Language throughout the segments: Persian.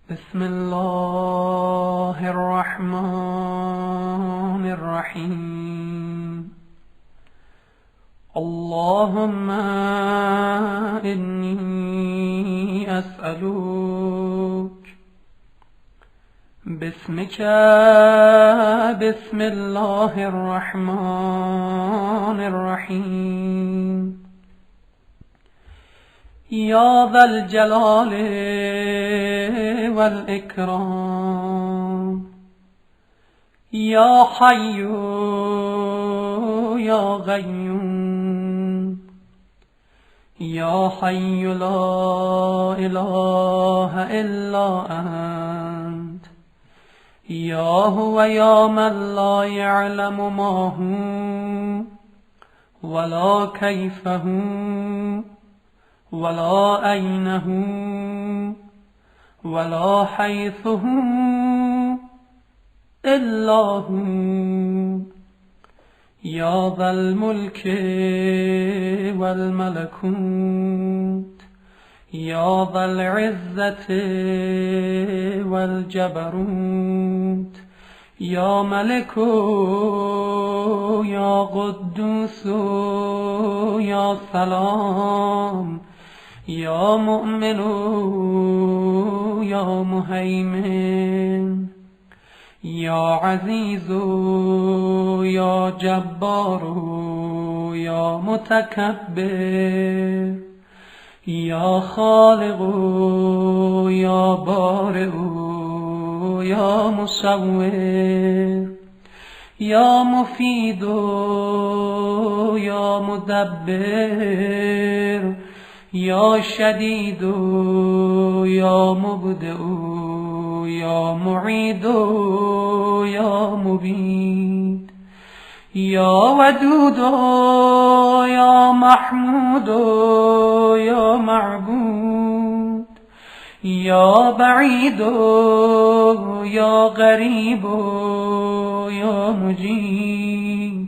بسم الله الرحمن الرحيم. اللهم إني أسألك باسمك بسم الله الرحمن الرحيم يا ذا الجلال والإكرام يا حي يا قيوم يا حي لا إله إلا أنت يا هو يا من لا يعلم ما هو ولا كيف هو ولا أين هو ولا حيث هو إلا هو يا ذا الملك والملكوت يا ذا العزة والجبروت يا ملك يا قدوس يا سلام يا مؤمن يا مهيمن يا عزيز يا جبار يا متكبر يا خالق يا بارئ يا مصور يا مفيد يا مدبر يا شديد يا مبدئ يا معيد يا مبيد يا ودود يا محمود يا معبود يا بعيد يا غريب يا مجيب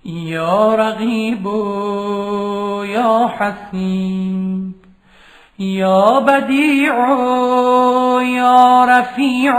يا رغيب يا حسيب يا بديع يا رفيع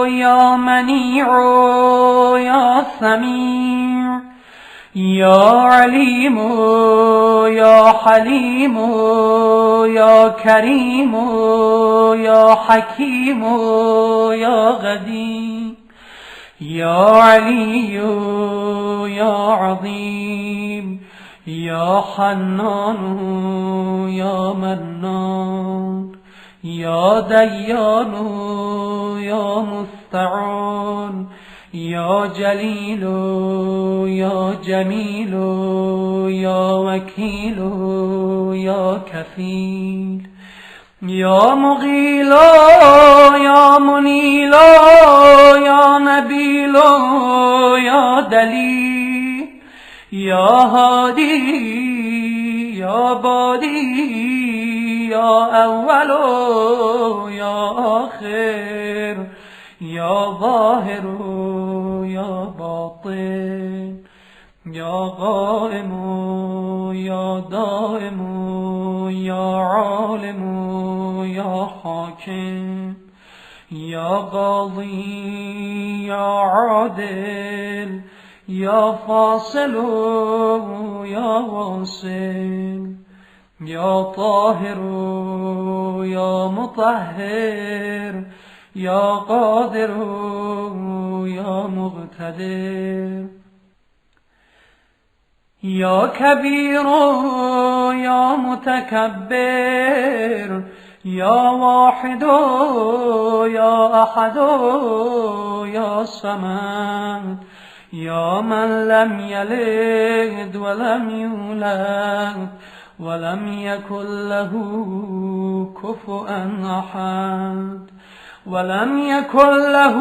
يا منيع يا سميع يا عليم يا حليم يا كريم يا حكيم يا قدير يا علي يا عظيم يا حنان يا منان يا ديان يا مستعان يا جليل يا جميل يا وكيل يا كفيل يا مغيل يا منيل يا نبيل يا دليل يا هادي يا بادي يا أول يا آخر يا ظاهر يا باطن يا قائم يا دائم يا عالم يا حاكم يا قاضي يا عادل يا فاصل يا واصل يا طاهر يا مطهر يا قادر يا مقتدر يا كبير يا متكبر يا واحد يا أحد يا صمد يا من لم يلد ولم يولد ولم يكن له كفوا أحد ولم يكن له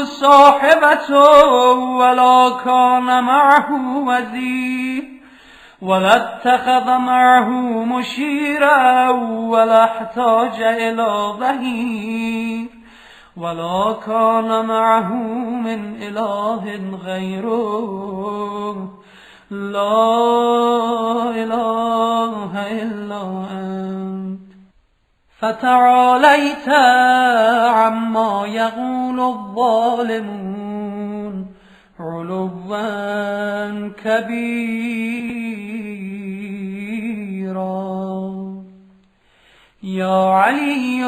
صاحبة ولا كان معه وزير ولا اتخذ معه مشيرا ولا احتاج إلى ظهير ولا كان معه من إله غيره لا إله إلا أنت فتعاليت عما يقول الظالمون علوا كبيرا. يا علي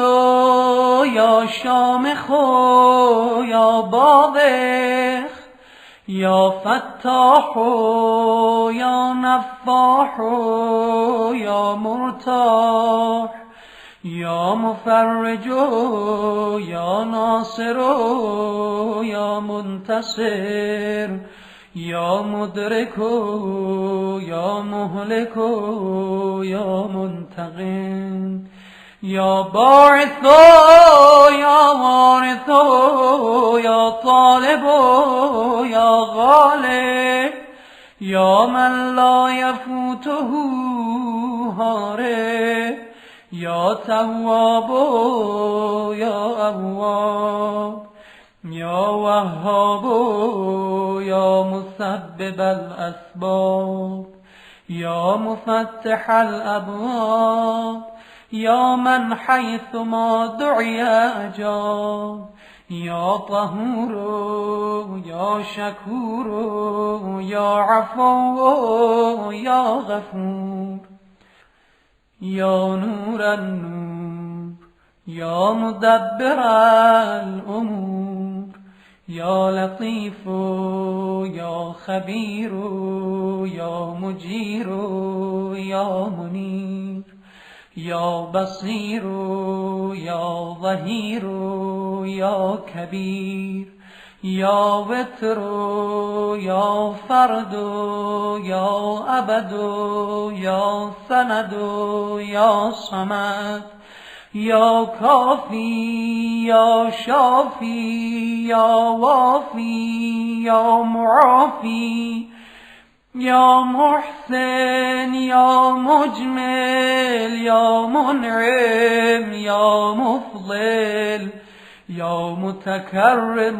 يا شامخ يا باغخ يا فتاح يا نفاح يا مرتاح يا مفرج يا ناصر يا منتصر يا مدرك يا مهلك يا منتقم يا باعث يا وارث يا طالب يا غالب يا من لا يفوته هارب يا تواب يا أواب يا وهاب يا مسبب الأسباب يا مفتح الأبواب يا من حيث ما دعي أجاب يا طهور يا شكور يا عفو يا غفور يا نور النور يا مدبر الأمور يا لطيف يا خبير يا مجير يا منير يا بصير يا ظهير يا كبير يا وتر يا فرد يا أبد يا سند يا صمد يا كافي يا شافي يا وافي يا معافي يا محسن يا مجمل يا منعم يا مفضل يا متكرم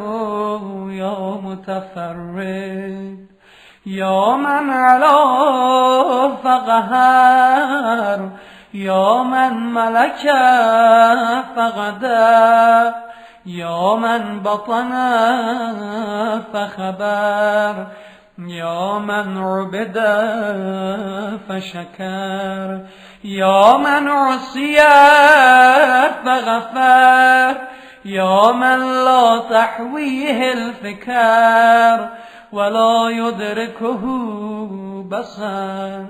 يا متفرد يا من علا فقهر يا من ملك فقدر يا من بطن فخبر يا من عبد فشكر يا من عصي فغفر يا من لا تحويه الفكر ولا يدركه بصر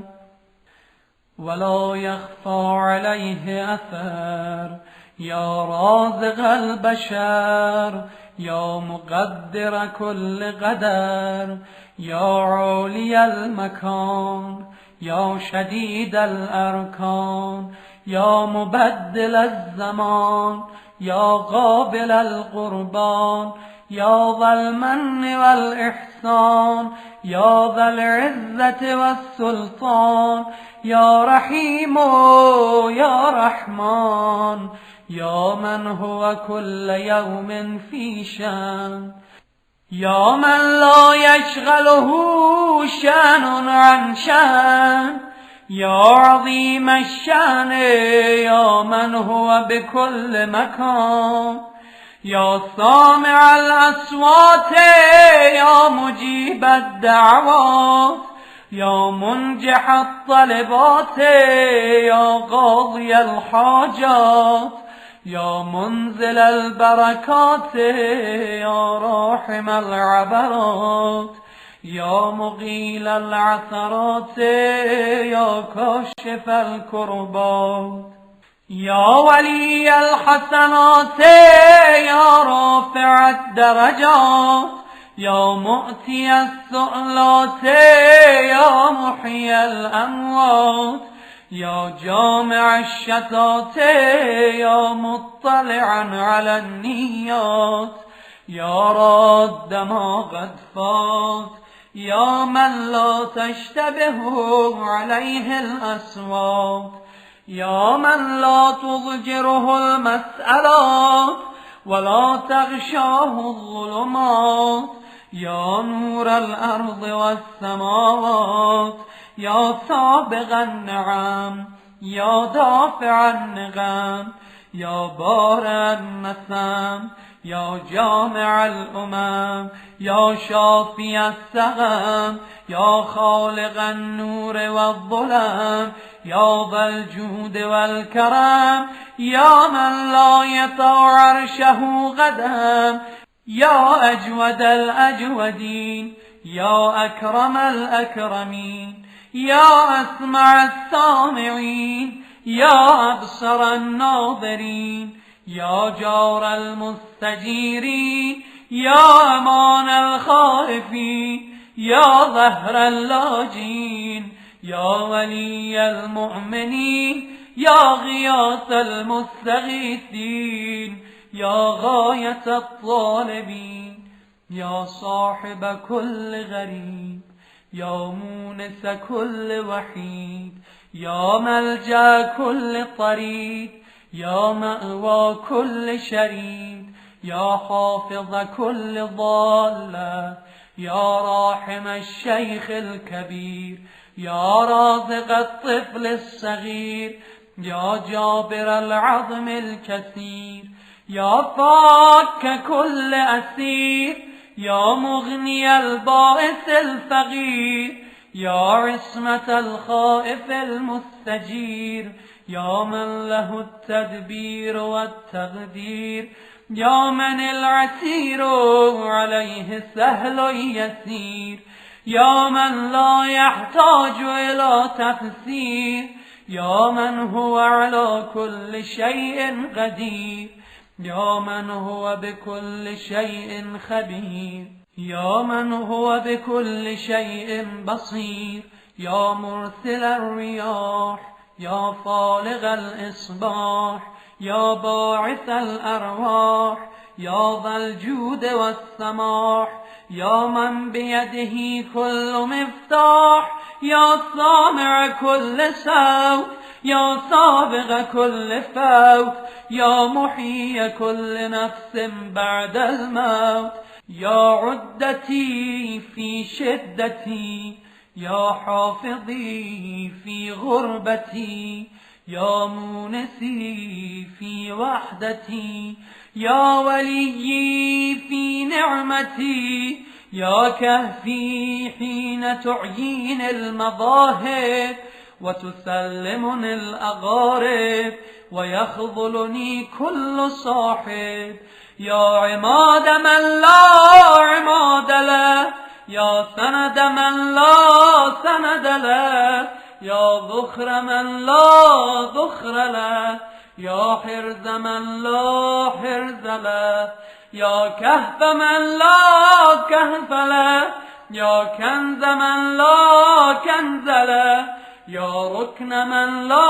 ولا يخفى عليه أثر يا رازق البشر يا مقدر كل قدر يا عالي المكان يا شديد الأركان يا مبدل الزمان يا قابل القربان يا ذا المن والإحسان يا ذا العزة والسلطان يا رحيم يا رحمن يا من هو كل يوم في شان يا من لا يشغله شان عن شان يا عظيم الشان يا من هو بكل مكان يا سامع الأصوات يا مجيب الدعوات يا منجح الطلبات يا قاضي الحاجات يا منزل البركات يا راحم العبرات يا مقيل العثرات يا كاشف الكربات يا ولي الحسنات يا رافع الدرجات يا مؤتي السؤلات يا محيي الأموات يا جامع الشتات يا مطلعا على النيات يا راد ما قد فات يا من لا تشتبه عليه الأصوات يا من لا تضجره المسألات ولا تغشاه الظلمات يا نور الأرض والسماوات يا سابغ النعم يا دافع النغم يا بارئ النسم، يا جامع الأمم، يا شافي السقم، يا خالق النور والظلم، يا ذا الجود والكرم، يا من لا يطأ عرشه قدم، يا أجود الأجودين، يا أكرم الأكرمين، يا أسمع السامعين، يا أبصر الناظرين، يا جار المستجيرين، يا أمان الخائفين، يا ظهر اللاجين، يا ولي المؤمنين، يا غياث المستغيثين، يا غاية الطالبين، يا صاحب كل غريب، يا مونس كل وحيد، يا ملجأ كل طريد، يا مأوى كل شريد، يا حافظ كل ضالة، يا راحم الشيخ الكبير، يا رازق الطفل الصغير، يا جابر العظم الكثير، يا فاك كل أسير، يا مغني البائس الفقير، يا عصمة الخائف المستجير، يا من له التدبير والتقدير، يا من العسير عليه سهل يسير، يا من لا يحتاج إلى تفسير، يا من هو على كل شيء قدير، يا من هو بكل شيء خبير، يا من هو بكل شيء بصير، يا مرسل الرياح، يا فالق الإصباح، يا باعث الأرواح، يا ذا الجود والسماح، يا من بيده كل مفتاح، يا سامع كل صوت، يا سابق كل فوت، يا محيي كل نفس بعد الموت، يا عدتي في شدتي، يا حافظي في غربتي، يا مونسي في وحدتي، يا وليي في نعمتي، يا كهفي حين تعيين المظاهر وتسلمني الأغارب ويخذلني كل صاحب، يا عماد من لا عماد له، يا سند من لا سند له، يا ذخر من لا ذخر له، يا حرز من لا حرز له، يا كهف من لا كهف له، يا كنز من لا كنز له، يا ركن من لا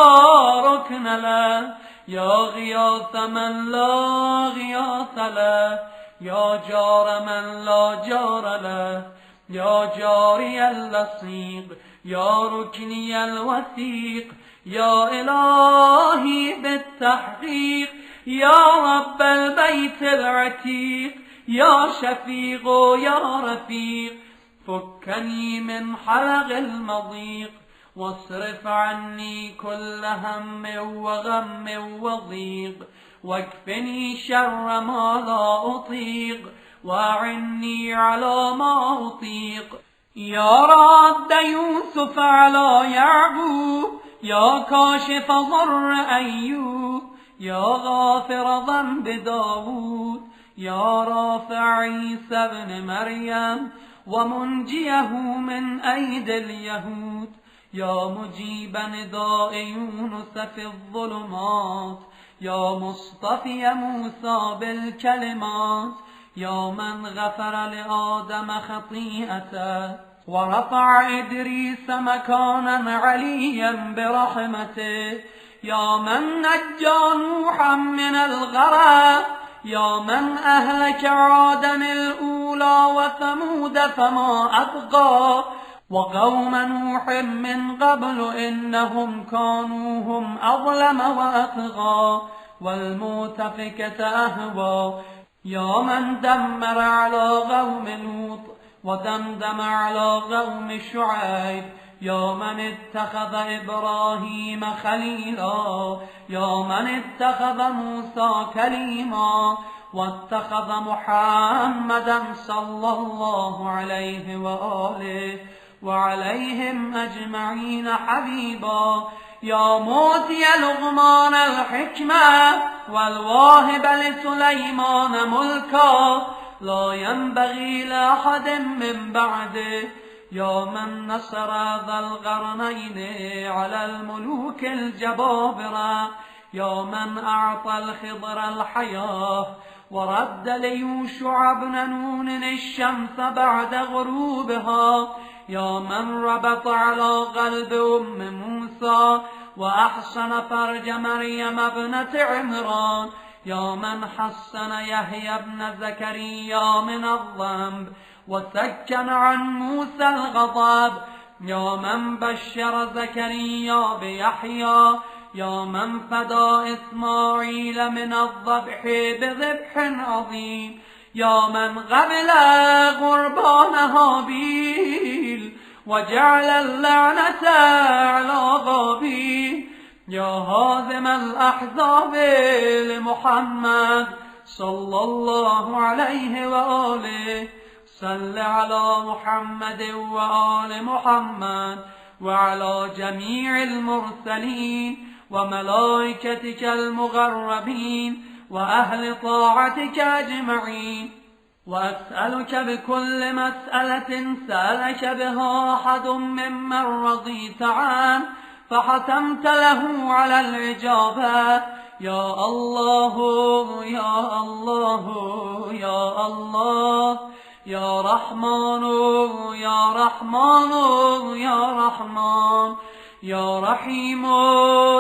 ركن له، يا غياث من لا غياث له، يا جار من لا جار له، يا جاري اللصيق، يا ركني الوثيق، يا إلهي بالتحقيق، يا رب البيت العتيق، يا شفيق يا رفيق، فكني من حلق المضيق، واصرف عني كل هم وغم وضيق، واكفني شر ما لا أطيق، وأعني على ما أطيق. يا رد يوسف على يعقوب، يا كاشف ضر أيوب، يا غافر ذنب داود، يا رافع عيسى بن مريم ومنجيه من أيدي اليهود، يا مجيب نداء يونس في الظلمات، يا مصطفي موسى بالكلمات، يا من غفر لآدم خطيئته ورفع إدريس مكانا عليا برحمته، يا من نجى نوحا من الغرق، يا من أهلك عادا الأولى وثمود فما أبقى، وقوم نوح من قبل إنهم كانوا هم أظلم وأطغى، والمؤتفكة أهوى، يا من دمر على قوم لوط ودمدم على قوم شعيب، يا من اتخذ إبراهيم خليلا، يا من اتخذ موسى كليما، واتخذ محمدا صلى الله عليه وآله وعليهم أجمعين حبيبا، يا موتي لقمان الحكمة والواهب لسليمان ملكا، لا ينبغي لأحد من بعده، يا من نصر ذا القرنين على الملوك الجبابرة، يا من أعطى الخضر الحياة ورد ليوشع بن نون الشمس بعد غروبها، يا من ربط على قلب أم موسى وأحسن فرج مريم ابنة عمران، يا من حسن يحيى بن زكريا من الذنب وسكن عن موسى الغضب، يا من بشر زكريا بيحيى، يا من فدى إسماعيل من الذبح بذبح عظيم، يا من قبل قربان هابيل وجعل اللعنة على قابيل، يا هازم الأحزاب لمحمد صلى الله عليه وآله، صل على محمد وآل محمد وعلى جميع المرسلين وملائكتك المقربين وأهل طاعتك أجمعين، وأسألك بكل مسألة سألك بها أحد ممن رضيت عنه فحتمت له على الإجابة، يا الله يا الله يا الله، يا رحمن يا رحمن يا رحمن، يا رحيم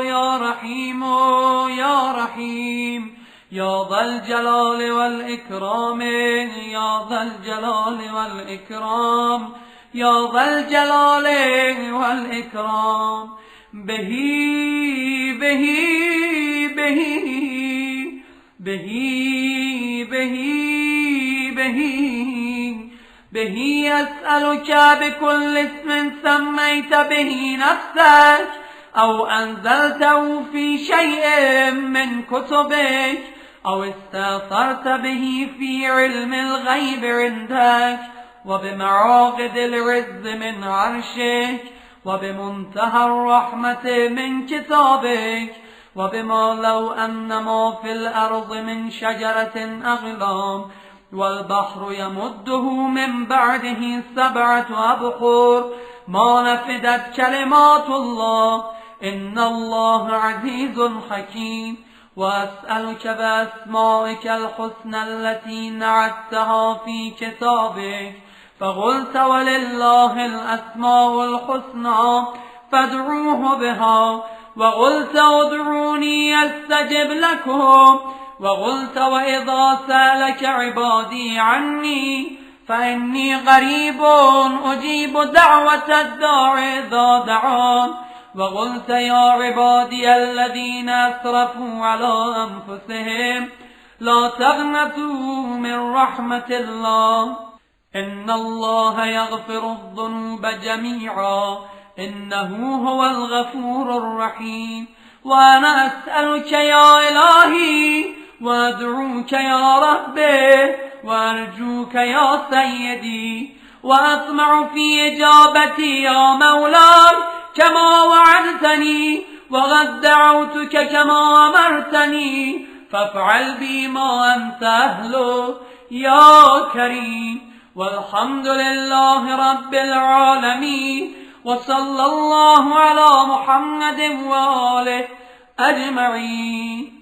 يا رحيم يا رحيم، يا ذا الجلال والإكرام يا ذا الجلال والإكرام، يا ذا الجلال والإكرام، به به به به به به به أسألك بكل اسم سميت به نفسك أو أنزلته في شيء من كتبك أو استأثرت به في علم الغيب عندك وبمعاقد العز من عرشك وبمنتهى الرحمة من كتابك، وبما لو أن ما في الأرض من شجرة أغلام والبحر يمده من بعده 7 أبحر ما نفدت كلمات الله إن الله عزيز حكيم. وأسألك بأسمائك الحسنى التي نعتها في كتابك فقلت ولله الأسماء الحسنى فادعوه بها، وقلت ادعوني أستجب لكم، وقلت وإذا سألك عبادي عني فإني قريب أجيب دعوة الداعي إذا دعان، وقلت يا عبادي الذين أسرفوا على أنفسهم لا تقنطوا من رحمة الله إن الله يغفر الذنوب جميعا إنه هو الغفور الرحيم. وأنا أسألك يا إلهي وأدعوك يا ربي وأرجوك يا سيدي وأطمع في إجابتي يا مولاي كما وعدتني، وقد دعوتك كما أمرتني فافعل بي ما أنت أهله يا كريم. والحمد لله رب العالمين، وصلى الله على محمد وآله أجمعين.